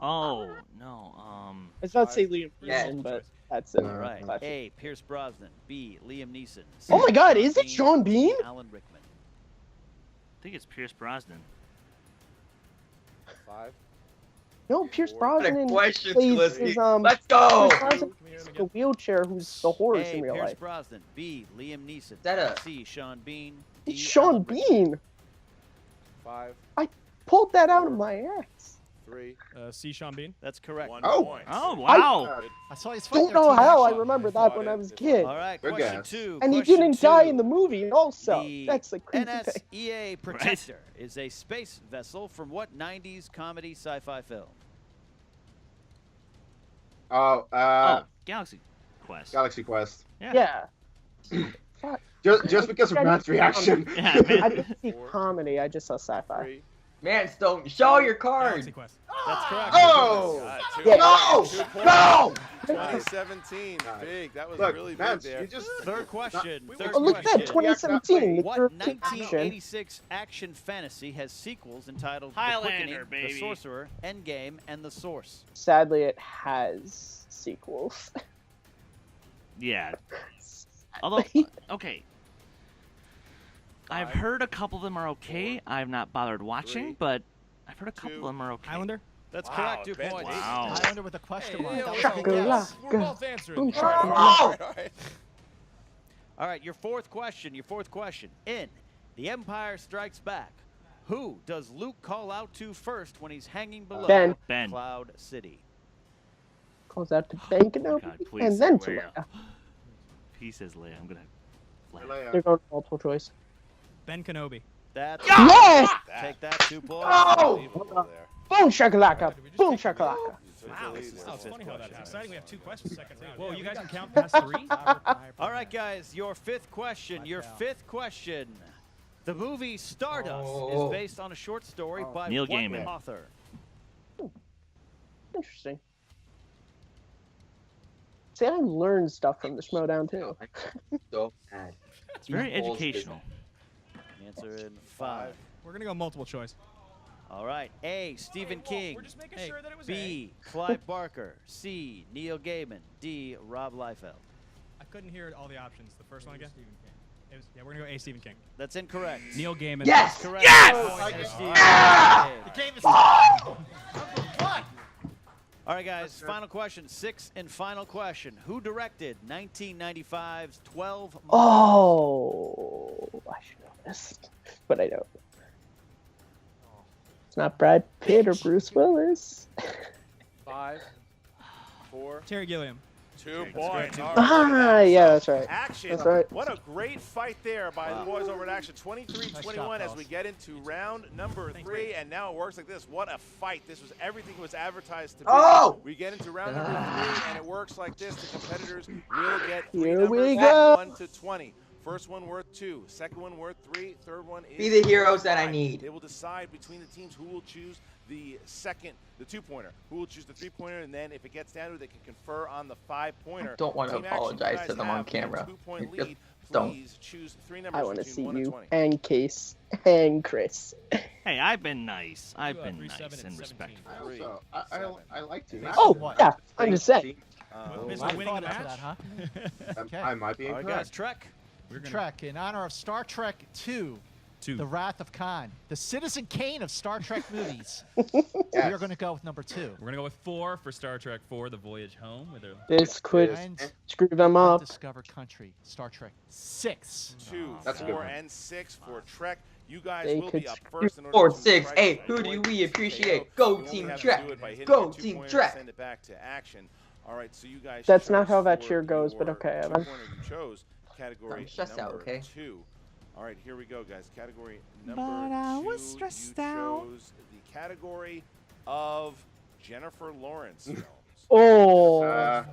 Oh, no. I was about to say Liam Yeah. Neeson, but that's it. All right. Classic. A. Pierce Brosnan. B. Liam Neeson. C. Oh my God, is it Bean, Sean Bean? D. Alan Rickman. I think it's Pierce Brosnan. 5. No, Pierce What a Brosnan question, plays Felicity. his, Let's go! Pierce Brosnan plays the wheelchair who's the horse A. in real Pierce life. Brosnan. B. Liam Neeson. that a- C. Sean Bean. D. It's Sean Alan Rickman. Bean. 5. Pulled that out of my ass. 3. C. Sean Bean. That's correct. 1 Oh. point. Oh, wow. I saw his fight Don't there, know team how I action. remember that when I was a kid. All right. Good Question guess. 2. And he Question didn't die 2. in the movie also. The That's the crazy thing. NSEA Protector is a space vessel from what 90s comedy sci-fi film? Oh, Oh, Galaxy Quest. Galaxy Quest. Yeah. Just because of Matt's reaction. Yeah, man. I didn't see comedy, I just saw sci-fi. 3. Man, Stone, show your Galaxy card. Quest. That's correct. Oh! God, Yeah. No! 2 points. No! 2017. Big. That was Look, really Matt, big there. you just Third question. Third Oh, look at question. that, 2017. What Your 1986 action fantasy has sequels entitled The Highlander, Quickening, baby. The Sorcerer, Endgame, and The Source? Sadly, it has sequels. Yeah. Although, okay. I've heard a couple of them are okay. I've not bothered watching, 3, but I've heard a couple of them are okay. Highlander. That's Wow, correct. 2 Ben points. Jason. Wow. Highlander with a question mark. Hey, That was yeah, a good Chocolate. guess. We're both answering. Boom, All right. chocolate. All right. All right, your fourth question. In The Empire Strikes Back, who does Luke call out to first when he's hanging below Ben. Cloud City? Calls out to Ben God, Kenobi, please and then to say Leia. Leia. He says Leia. I'm gonna. They're going multiple choice. Ben Kenobi. That's Yes! Take that 2 points. Unbelievable there. Boom shakalaka! Did we just Boom take the lead? shakalaka! You took Wow, the this lead is there. it's funny how that's exciting. We have 2 questions second round. Whoa, Yeah, you we guys got- can count past 3? All right, guys, your fifth question. The movie Stardust Oh. is based on a short story by Neil what Gaiman. author? Interesting. See, I learned stuff from the Schmoedown too. So mad. It's very educational. Answer in 5. We're going to go multiple choice. All right. A. Stephen King. We're just making Hey, sure that it was B. Clive Barker. C. Neil Gaiman. D. Rob Liefeld. I couldn't hear all the options. The first one again? Stephen King. It was, yeah, we're going to go A. Stephen King. That's incorrect. Neil Gaiman. Yes! Correct. Yes! Point to Stephen King. The game is tied. What? All right, guys. Final question. 6th and final question. Who directed 1995's 12 Monkeys? Oh, I should know this, but I don't. It's not Brad Pitt or Bruce Willis. 5, 4, Terry Gilliam. 2 points. All Ah, right. yeah, that's right. Action. That's right. What a great fight there by the boys over at Action. 23-21 job, as fellas. we get into round number 3, and now it works like this. What a fight. This was everything was advertised to be. Oh! We get into round number 3, and it works like this. The competitors will get 3 Here numbers we from go. 1 to 20. First one worth 2, second one worth 3, third one is Be the heroes that I 5. need. They will decide between the teams who will choose the two-pointer, who will choose the three-pointer, and then if it gets down to it, they can confer on the 5-pointer. I don't want to Team Action, you apologize guys to them on have a camera. 2-point Just lead. don't. Please choose 3 numbers I want to between see 1 and you 20. and Case and Chris. Hey, I've been nice. I've been 3, 7, nice and and 17. respectful. I like to. Oh, yeah, I'm just saying. Mr. I Winning thought the into match? that, huh? Okay. I might be All right, guys. incorrect. Trek. Trek, in honor of Star Trek 2, The Wrath of Khan, the Citizen Kane of Star Trek movies. We are going to go with number 2. We're going to go with 4 for Star Trek 4, The Voyage Home. With their This could And screw them up. Undiscovered Country, Star Trek 6. 2, That's a good 4, one. and 6 for Trek. You guys They will could be up screw first in order 4, to 6, try to 8. Who avoid do we the appreciate? KO. Go You only Team have to Trek. do it by hitting Go the Team two-pointer and Trek. Send it back to Action. All right, so you guys. That's not chose how that for cheer goes, but your okay, Evan. two-pointer, you chose category I'm stressed out, number okay? 2. All right, here we go, guys. Category number But I 2. was stressed you out. chose the category of Jennifer Lawrence films. Oh.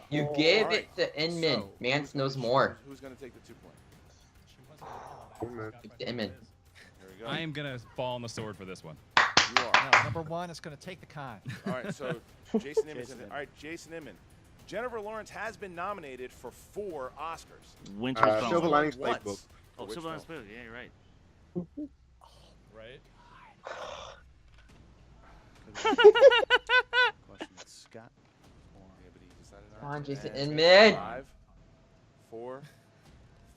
You give it to Inman. Mance knows more. Who's going to take the 2 point? Give it to Inman. Here we go. I am gonna fall on the sword for this one. You are. No, number one is going to take the con. All right, so Jason Inman's all right, Jason Inman. Jennifer Lawrence has been nominated for 4 Oscars. Winter's Bone. Silver Linings Once. Playbook. Oh, Which Silver Linings film? Playbook. Yeah, you're right. Right? Question is Scott. Yeah, but he decided not Come on, to. Jason And it's Inman. 5, 4,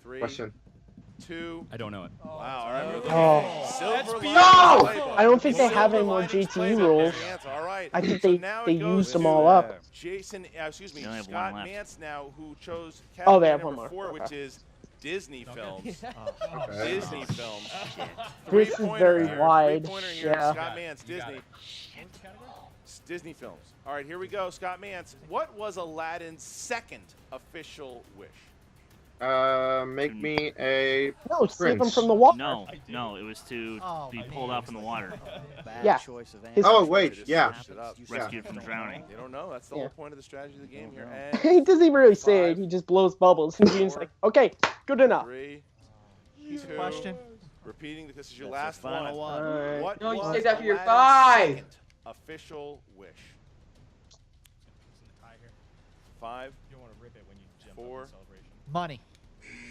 3, Question. 2. I don't know it. Wow, all right. Oh. Silver Linings No! Playbook. I don't think they have Silver any more Linings GT Playbook rules. is the answer. All right. I think So they now they it goes used them to all up. Jason, excuse me, You only have Scott one left. Mance now, who chose Oh, they category have number one 4, more. which Okay. is Disney films. Okay. Disney films. This is very wide. Three-pointer here, Yeah. Scott Mance, Disney. Disney films. All right, here we go. Scott Mance. What was Aladdin's second official wish? Make me a No, save them prince. from the water. No, no, it was to Oh, be my pulled out from the water, Bad Yeah. choice of His- answer. Oh, They wait, just yeah. switched it up. rescued from drowning. They don't know. That's the Yeah. whole point of the strategy of the game here. Don't He And doesn't even really say it. 5, He just blows bubbles. And Gene's like, okay, good enough. 3, 2. Question. Repeating that this is your That's the last final one. Alright. What No, you was save that for your Aladdin's 5. second official wish? 5, You don't want to rip it when you jump 4. up in celebration. Money.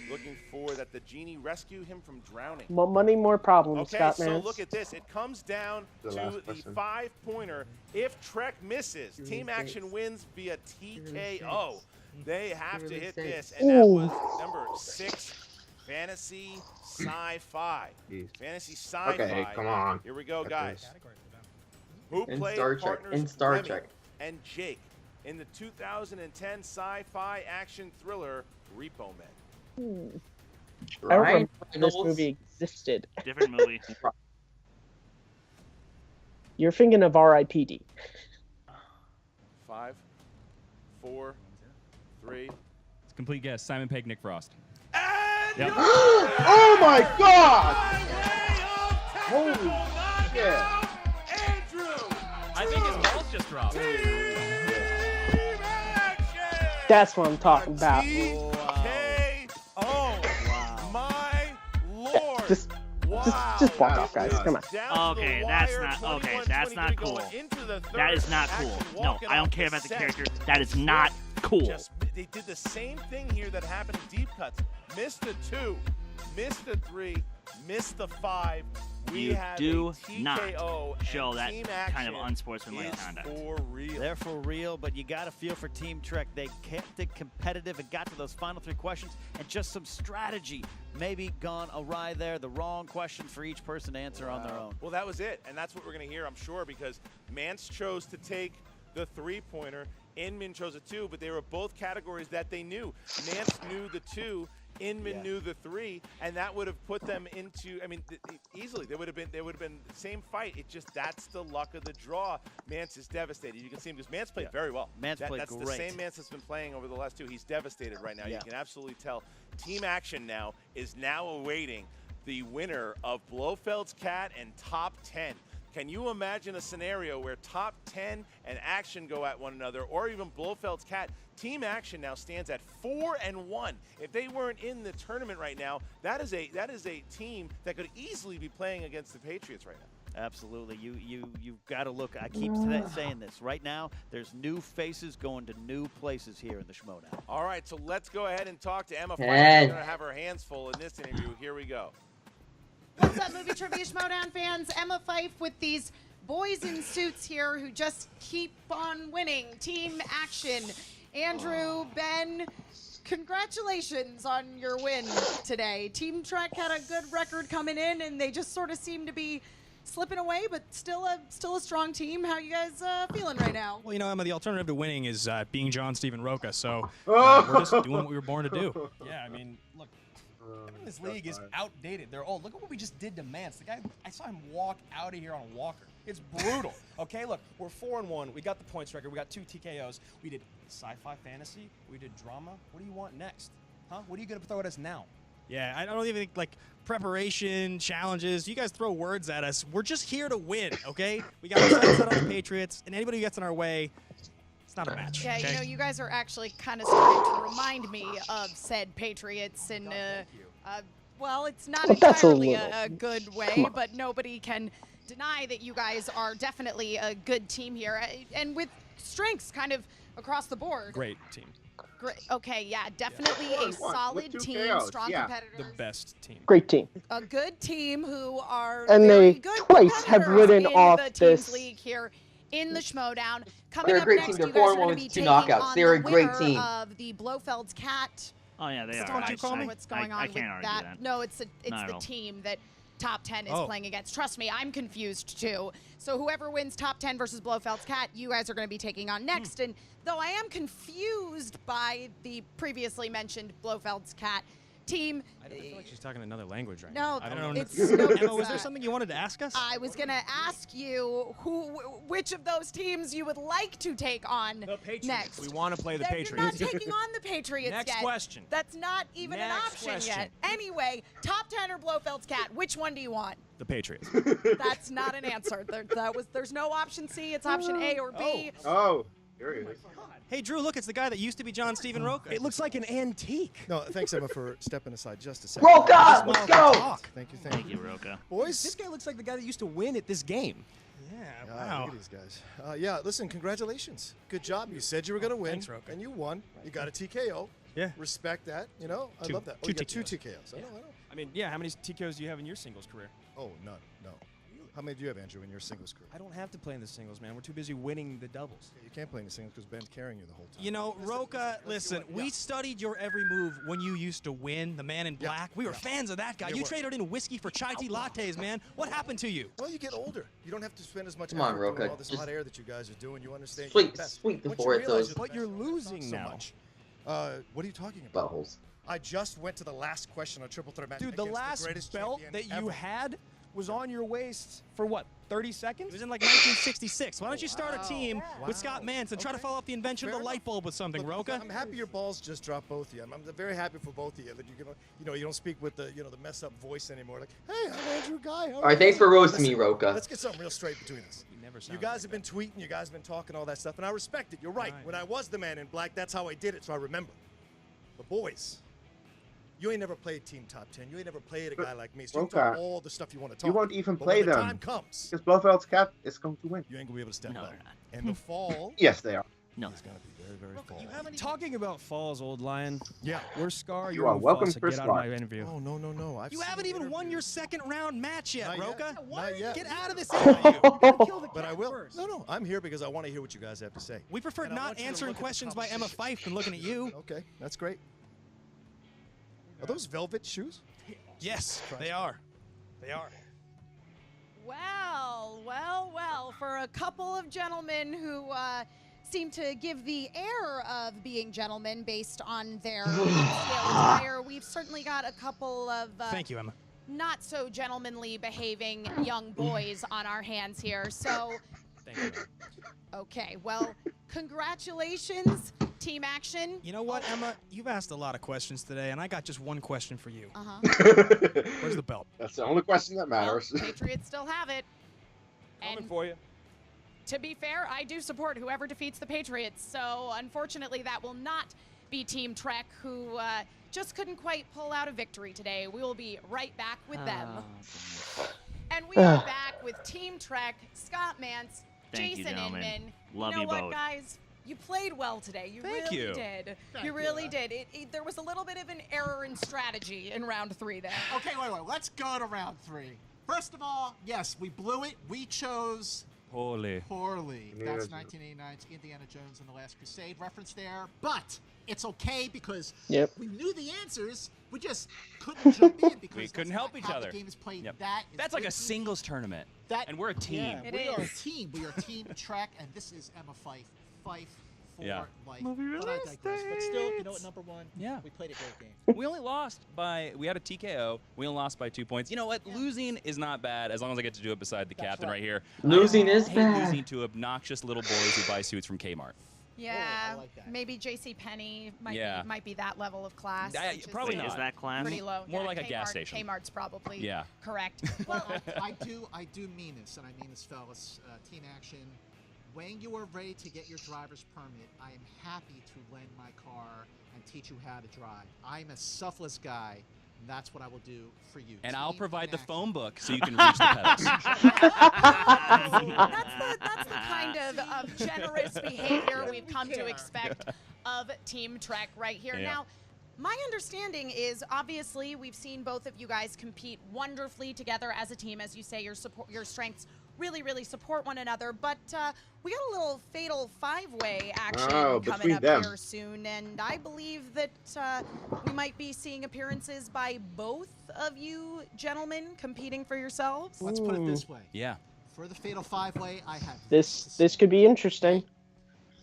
Looking for that the genie rescue him from drowning. More money, more problems, Okay, Scott so Mance. look at this. It comes down The to last the question. 5-pointer. If Trek misses, Team Action wins via TKO. They have to hit this, and that Ooh. was number 6, Fantasy Sci-Fi. Jeez. Fantasy Sci-Fi. Okay, come on. Here we go, Got guys. this. Who In played Star Trek, partners in Star Remy Trek. and Jake in the 2010 sci-fi action thriller Repo Man? I don't Ryan remember this Reynolds. movie existed. Different movie. You're thinking of R.I.P.D. 5, 4, 3. It's a complete guess. Simon Pegg, Nick Frost. And Yep. Oh my god! Holy shit. Andrew! I think his balls just dropped. That's what I'm talking about. TKO! My lord! Just Wow. just walk off, guys. Come on. Down to the Okay, that's wire, not okay. 21-23 That's not going cool. into the third. That is not cool. Action No, walking I don't off care about the set. character. That is not cool. They did the same thing here that happened in Deep Cuts. Missed the 2, missed the 3, missed the 5. We You have do a TKO, not and show that Team kind of Action unsportsmanlike is conduct. for real. They're for real, but you got to feel for Team Trek. They kept it competitive and got to those final 3 questions, and just some strategy maybe gone awry there. The wrong questions for each person to answer on their own. Well, that was it, and that's what we're going to hear, I'm sure, because Mance chose to take the 3-pointer. Inman chose a 2, but they were both categories that they knew. Mance knew the 2. Inman knew the 3, and that would have put them into. I mean, easily they would have been the same fight. It just that's the luck of the draw. Mance is devastated. You can see him because Mance played very well. Mance played that's great. the same Mance that's been playing over the last 2. He's devastated right now. Yeah. You can absolutely tell. Team Action now is awaiting the winner of Blofeld's Cat and Top 10. Can you imagine a scenario where Top 10 and Action go at one another, or even Blofeld's Cat? Team Action now stands at 4-1. If they weren't in the tournament right now, that is a team that could easily be playing against the Patriots right now. Absolutely. You've got to look. I keep saying this. Right now, there's new faces going to new places here in the Schmoedown. All right, so let's go ahead and talk to Emma Fife. Hey. We're going to have her hands full in this interview. Here we go. What's up, Movie Trivia Schmoedown fans? Emma Fife with these boys in suits here who just keep on winning. Team Action. Andrew, Ben, congratulations on your win today. Team Trek had a good record coming in, and they just sort of seem to be slipping away, but still a strong team. How you guys feeling right now? Well, you know, Emma, the alternative to winning is being John Steven Roca, so we're just doing what we were born to do. Yeah, I mean, look, everyone in this league is outdated. They're old. Look at what we just did to Mance. The guy, I saw him walk out of here on a walker. It's brutal. Okay, look, we're 4-1. We got the points record. We got 2 TKOs. We did sci-fi fantasy. We did drama. What do you want next? Huh? What are you going to throw at us now? Yeah, I don't even think, like, preparation, challenges, you guys throw words at us. We're just here to win, okay? We got our sights set on the Patriots, and anybody who gets in our way, it's not a match. Yeah, okay? you know, you guys are actually kind of starting to remind me of said Patriots, and well, it's not That's a entirely little. a good Come way, on. but nobody can deny that you guys are definitely a good team here, and with strengths kind of across the board. Great team. Great. Okay, yeah, definitely a With solid two team, KOs, strong yeah. competitors. The best team. Great team. A good team who are And very they good twice have competitors ridden in off the teams this. league here in the Schmoedown. Coming They're a up great next, team. They're you guys are 4-1 going to with be 2 taking knockouts. on They're a the great winner team. of the Blofeld's Cat. Oh yeah, they Is are. that what you call me? What's going on I with can't argue that. No, it's Not the at all. team that Top 10 is Oh. playing against. Trust me, I'm confused too. So whoever wins Top 10 versus Blofeld's Cat, you guys are going to be taking on next. And though I am confused by the previously mentioned Blofeld's Cat team, I feel like she's talking another language right no, now. I don't know. it's no, Emma, was it's, there something you wanted to ask us? I was gonna ask you which of those teams you would like to take on next. We want to play the You're Patriots. not taking on the Patriots Next yet. question. That's not even an Next option question. yet. Anyway, Top 10 or Blofeld's Cat, which one do you want? The Patriots. That's not an answer. There's no option C. It's option A or B. Oh, here he is. Hey, Drew, look, it's the guy that used to be John Steven Roca. It looks like an antique. No, thanks, Emma, for stepping aside just a second. Roca, let's go! Thank you, Thank you, Roca. Boys. This guy looks like the guy that used to win at this game. Yeah, Look at these guys. Yeah, listen, congratulations. Good job. You said you were going to win, Thanks, Roca. and you won. You got a TKO. Yeah. Respect that. You know, I Two. love that. Oh, Two you got 2 TKOs. TKOs. I know. I mean, yeah, how many TKOs do you have in your singles career? Oh, none. No. How many do you have, Andrew, in your singles career? I don't have to play in the singles, man. We're too busy winning the doubles. You can't play in the singles because Ben's carrying you the whole time. You know, Roca, listen, we studied your every move when you used to win, the Man in Black. We were fans of that guy. Yeah, You we're- traded in whiskey for chai tea lattes, man. What happened to you? Well, you get older. You don't have to spend as much Come on, effort doing Roca, all this just hot air that you guys are doing. You understand? sweep- you're the best. sweep the Once you four realize toes. you're the But you're best, losing so now. much. What are you talking about? Buttholes. I just went to the last question on triple threat match. Dude, the against last greatest belt champion that you ever. had was on your waist for what, 30 seconds? It was in like 1966. Why don't you start a team with Scott Manson? Try to follow up the invention of Fair the light bulb with something, Look, Roca. I'm happy your balls just dropped both of you. I'm very happy for both of you that you don't speak with the the mess up voice anymore. Like, hey, I'm Andrew Guy. All right, thanks for roasting me, Roca. Let's get something real straight between us. You never You sound guys like have been tweeting, you guys have been talking all that stuff, and I respect it. You're right. Right. When I was the Man in Black, that's how I did it, so I remember. But boys, you ain't never played Team Top 10. You ain't never played a guy like me, so you can Roca, talk all the stuff you want to talk. You won't even But play when the them. time comes, Because Blofeld's Cat is going to win. you ain't gonna be able to step No, up. they're not. And the fall Yes, they are. No. is gonna be very, very fall. Talking about falls, old lion. Yeah. We're Scar. You You're are welcome Mufasa. for Get out of my Scar. interview. Oh no! You haven't even won your second round match yet, Not yet. Roca. Not yet. Get out of this interview. But I will. No, I'm here because I want to hear what you guys have to say. We prefer And I not want you to answering look at the questions by Emma competition. Fife than looking at you. Okay, that's great. Are those velvet shoes? Yes, they are. They are. Well, for a couple of gentlemen who seem to give the air of being gentlemen based on their upscale attire, we've certainly got a couple of Thank you, Emma. not so gentlemanly behaving young boys on our hands here. So, Thank you. okay, well, congratulations, Team Action. You know what, Emma? You've asked a lot of questions today, and I got just one question for you. Uh-huh. Where's the belt? That's the only question that Well, matters. Patriots still have it. Coming for you. To be fair, I do support whoever defeats the Patriots, so unfortunately that will not be Team Trek, who just couldn't quite pull out a victory today. We will be right back with them. And we are back with Team Trek, Scott Mance, Thank you, Jason gentlemen. Inman. Love you know you what, both. guys? You played well today. You Thank really you. did. Thank You you, really did. There was a little bit of an error in strategy in round 3 there. Okay, wait. Let's go to round 3. First of all, yes, we blew it. We chose Holy. poorly. Yeah, That's yeah. 1989's Indiana Jones and the Last Crusade reference there. But it's okay because Yep. we knew the answers. We just couldn't jump in because We couldn't that's help not each how other. The game is played. Yep. That is That's like a good. singles tournament. That, and we're a team. Yeah, It we are a is. team. We are Team Trek, and this is Emma Fife. Fife for Yeah. life. Movie But I release digress. But still, you know what? Number one. Yeah. We played a great game. We only lost by, we had a TKO. We only lost by 2 points. You know what? Losing is not bad as long as I get to do it beside the captain right here. Losing is I hate bad. losing to obnoxious little boys who buy suits from Kmart. Yeah, I like that. maybe J.C. Penney Yeah. might be that level of class. which Probably not. Is that class? Pretty low. More Yeah, like a gas station. Kmart's probably Yeah. correct. Well, I do mean this, and I mean this, fellas. Team Action, when you are ready to get your driver's permit, I am happy to lend my car and teach you how to drive. I'm a selfless guy, and that's what I will do for you. And Team I'll provide the Action. phone book so you can reach the pedals. That's the kind of generous behavior we've come to expect of Team Trek right here. Yeah. Now, my understanding is obviously we've seen both of you guys compete wonderfully together as a team. As you say, your strengths really support one another. But we got a little fatal five-way action coming up here soon, and I believe that we might be seeing appearances by both of you gentlemen competing for yourselves. Let's put it this way. Yeah. For the Fatal Five-Way, I have This could be interesting.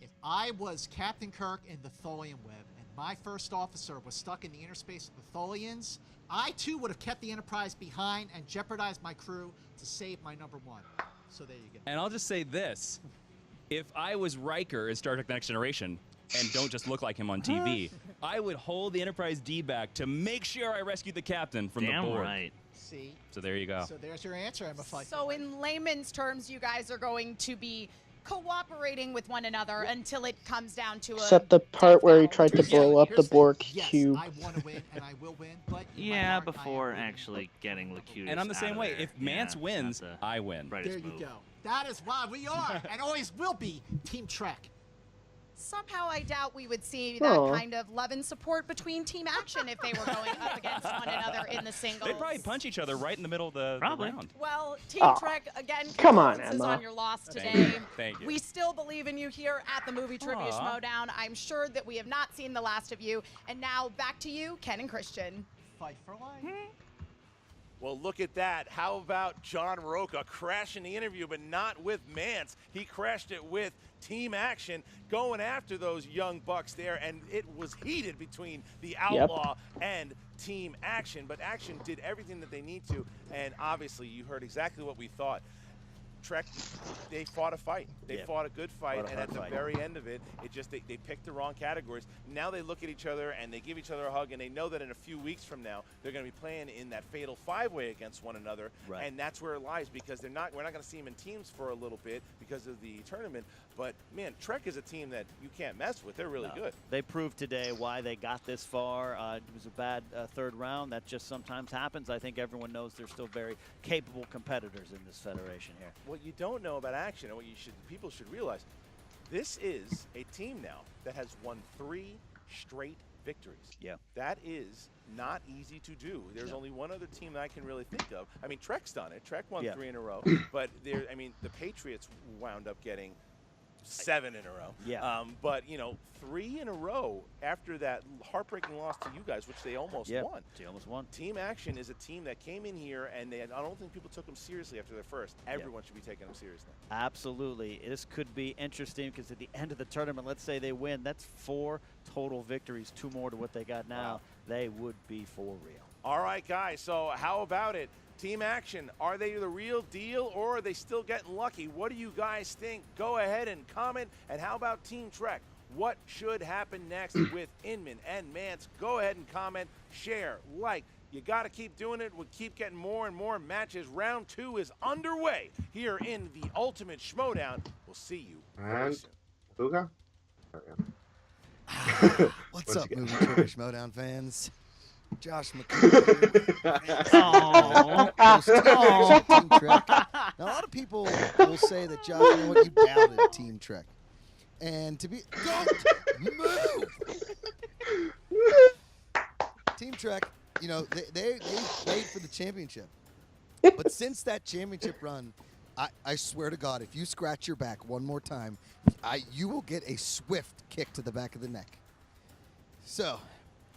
If I was Captain Kirk in the Tholian web, and my first officer was stuck in the inner space of the Tholians, I too would have kept the Enterprise behind and jeopardized my crew to save my number one. So there you go. And I'll just say this. If I was Riker in Star Trek The Next Generation, and don't just look like him on TV, I would hold the Enterprise D back to make sure I rescued the captain from the board. Right. See? So there you go. So there's your answer, Emma Fife. So in layman's terms, you guys are going to be cooperating with one another until it comes down to Except the part where he tried to blow up the Borg cube. I want to win, and I will win, but Yeah, before actually getting Locutus. And I'm the same out of way. there. If Mance Yeah, wins, not the I win. brightest there you move. go. That is why we are, and always will be, Team Trek. Somehow I doubt we would see that kind of love and support between Team Action if they were going up against one another in the singles. They'd probably punch each other right in the middle of the round. Well, Team Aw. Trek, again, Come on, condolences Emma. on your loss Thank today. you. Thank you. We still believe in you here at the Movie Trivia Aw. Schmoedown. I'm sure that we have not seen the last of you. And now back to you, Ken and Christian. Fight for life. Well, look at that. How about John Roca crashing the interview, but not with Mance? He crashed it with Team Action, going after those young bucks there, and it was heated between the Outlaw and Team Action. But Action did everything that they need to, and obviously you heard exactly what we thought. Trek, they fought a fight. They fought a good fight, and at the very end of it, they picked the wrong categories. Now they look at each other and they give each other a hug, and they know that in a few weeks from now they're going to be playing in that fatal five-way against one another, and that's where it lies, because we're not going to see them in teams for a little bit because of the tournament. But man, Trek is a team that you can't mess with. They're really good. They proved today why they got this far. It was a bad third round. That just sometimes happens. I think everyone knows they're still very capable competitors in this federation here. What you don't know about Action, and what people should realize, this is a team now that has won 3 straight victories. Yeah. That is not easy to do. There's only one other team that I can really think of. I mean, Trek's done it. Trek won 3 in a row, but the Patriots wound up getting 7 in a row. Yeah. But 3 in a row after that heartbreaking loss to you guys, which they almost won. They almost won. Team Action is a team that came in here, and I don't think people took them seriously after their first. Everyone should be taking them seriously. Absolutely. This could be interesting because at the end of the tournament, let's say they win, that's 4 total victories, 2 more to what they got now. Wow. They would be for real. All right, guys, so how about it? Team Action, are they the real deal, or are they still getting lucky? What do you guys think? Go ahead and comment. And how about Team Trek? What should happen next with Inman and Mance? Go ahead and comment, share, like. You got to keep doing it. We'll keep getting more and more matches. Round 2 is underway here in the Ultimate Schmoedown. We'll see you very And soon. Puka? What's up, Movie Trivia Schmoedown fans? Josh McCoy. Team Trek. Now, a lot of people will say that, Josh, you know what, you doubted Team Trek. And to be... Don't move! Team Trek, they played for the championship. But since that championship run, I swear to God, if you scratch your back one more time, you will get a swift kick to the back of the neck. So...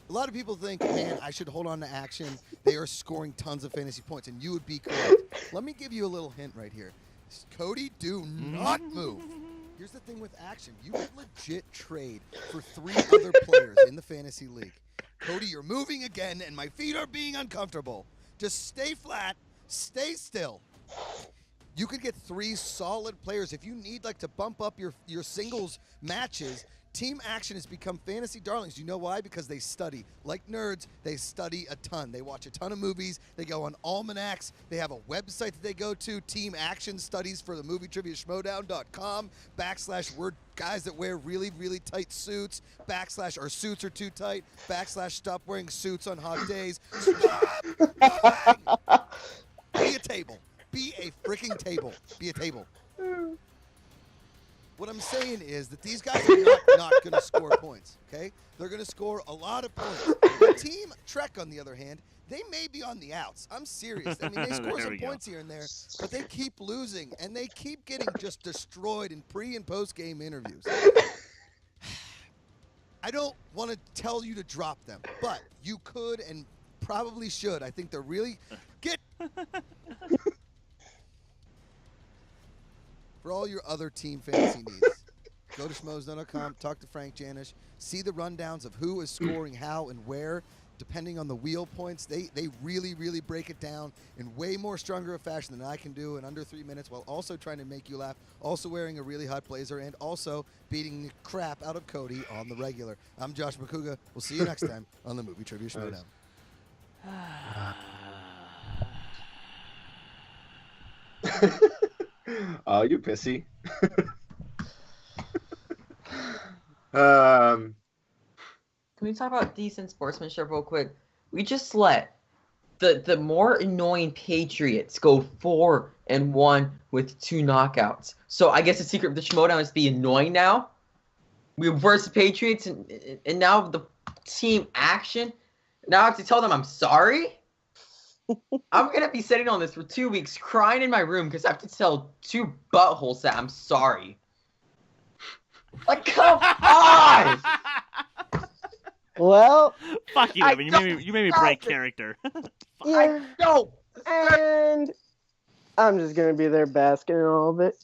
a lot of people think, man, I should hold on to Action. They are scoring tons of fantasy points, and you would be correct. Let me give you a little hint right here. Cody, do not move. Here's the thing with Action. You could legit trade for 3 other players in the fantasy league. Cody, you're moving again, and my feet are being uncomfortable. Just stay flat, stay still. You could get 3 solid players. If you need like to bump up your singles matches, Team Action has become fantasy darlings. You know why? Because they study. Like nerds, they study a ton. They watch a ton of movies. They go on almanacs. They have a website that they go to, Team Action Studies for the movie trivia schmoedown.com / we're guys that wear really, really tight suits, / our suits are too tight, / stop wearing suits on hot days. Stop! Be a table. Be a freaking table. Be a table. What I'm saying is that these guys are not going to score points, okay? They're going to score a lot of points. The Team Trek, on the other hand, they may be on the outs. I'm serious. I mean, they score some points here and there, but they keep losing, and they keep getting just destroyed in pre- and post-game interviews. I don't want to tell you to drop them, but you could and probably should. I think they're really... For all your other team fantasy needs, go to schmoedown.com, talk to Frank Janish, see the rundowns of who is scoring how and where, depending on the wheel points. They really, really break it down in way more stronger a fashion than I can do in under 3 minutes, while also trying to make you laugh, also wearing a really hot blazer, and also beating the crap out of Cody on the regular. I'm Josh McCouga. We'll see you next time on the Movie Trivia Schmoedown. Oh, you pissy. Can we talk about decent sportsmanship real quick? We just let the more annoying Patriots go 4-1 with 2 knockouts. So I guess the secret of the Schmoedown is to be annoying now. We reverse the Patriots, and now the Team Action. Now I have to tell them I'm sorry. I'm going to be sitting on this for 2 weeks crying in my room because I have to tell 2 buttholes that I'm sorry. Like, come on! Well, fuck you, Evan. You made me break character. yeah. I know. And I'm just going to be there basking in all of it.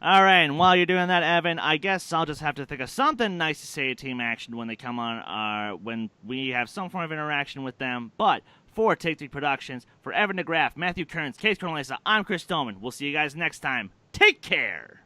All right, and while you're doing that, Evan, I guess I'll just have to think of something nice to say to Team Action when they come on, when we have some form of interaction with them. But for Take 3 Productions, for Evan DeGraff, Matthew Kearns, Kees, I'm Chris Stoneman. We'll see you guys next time. Take care!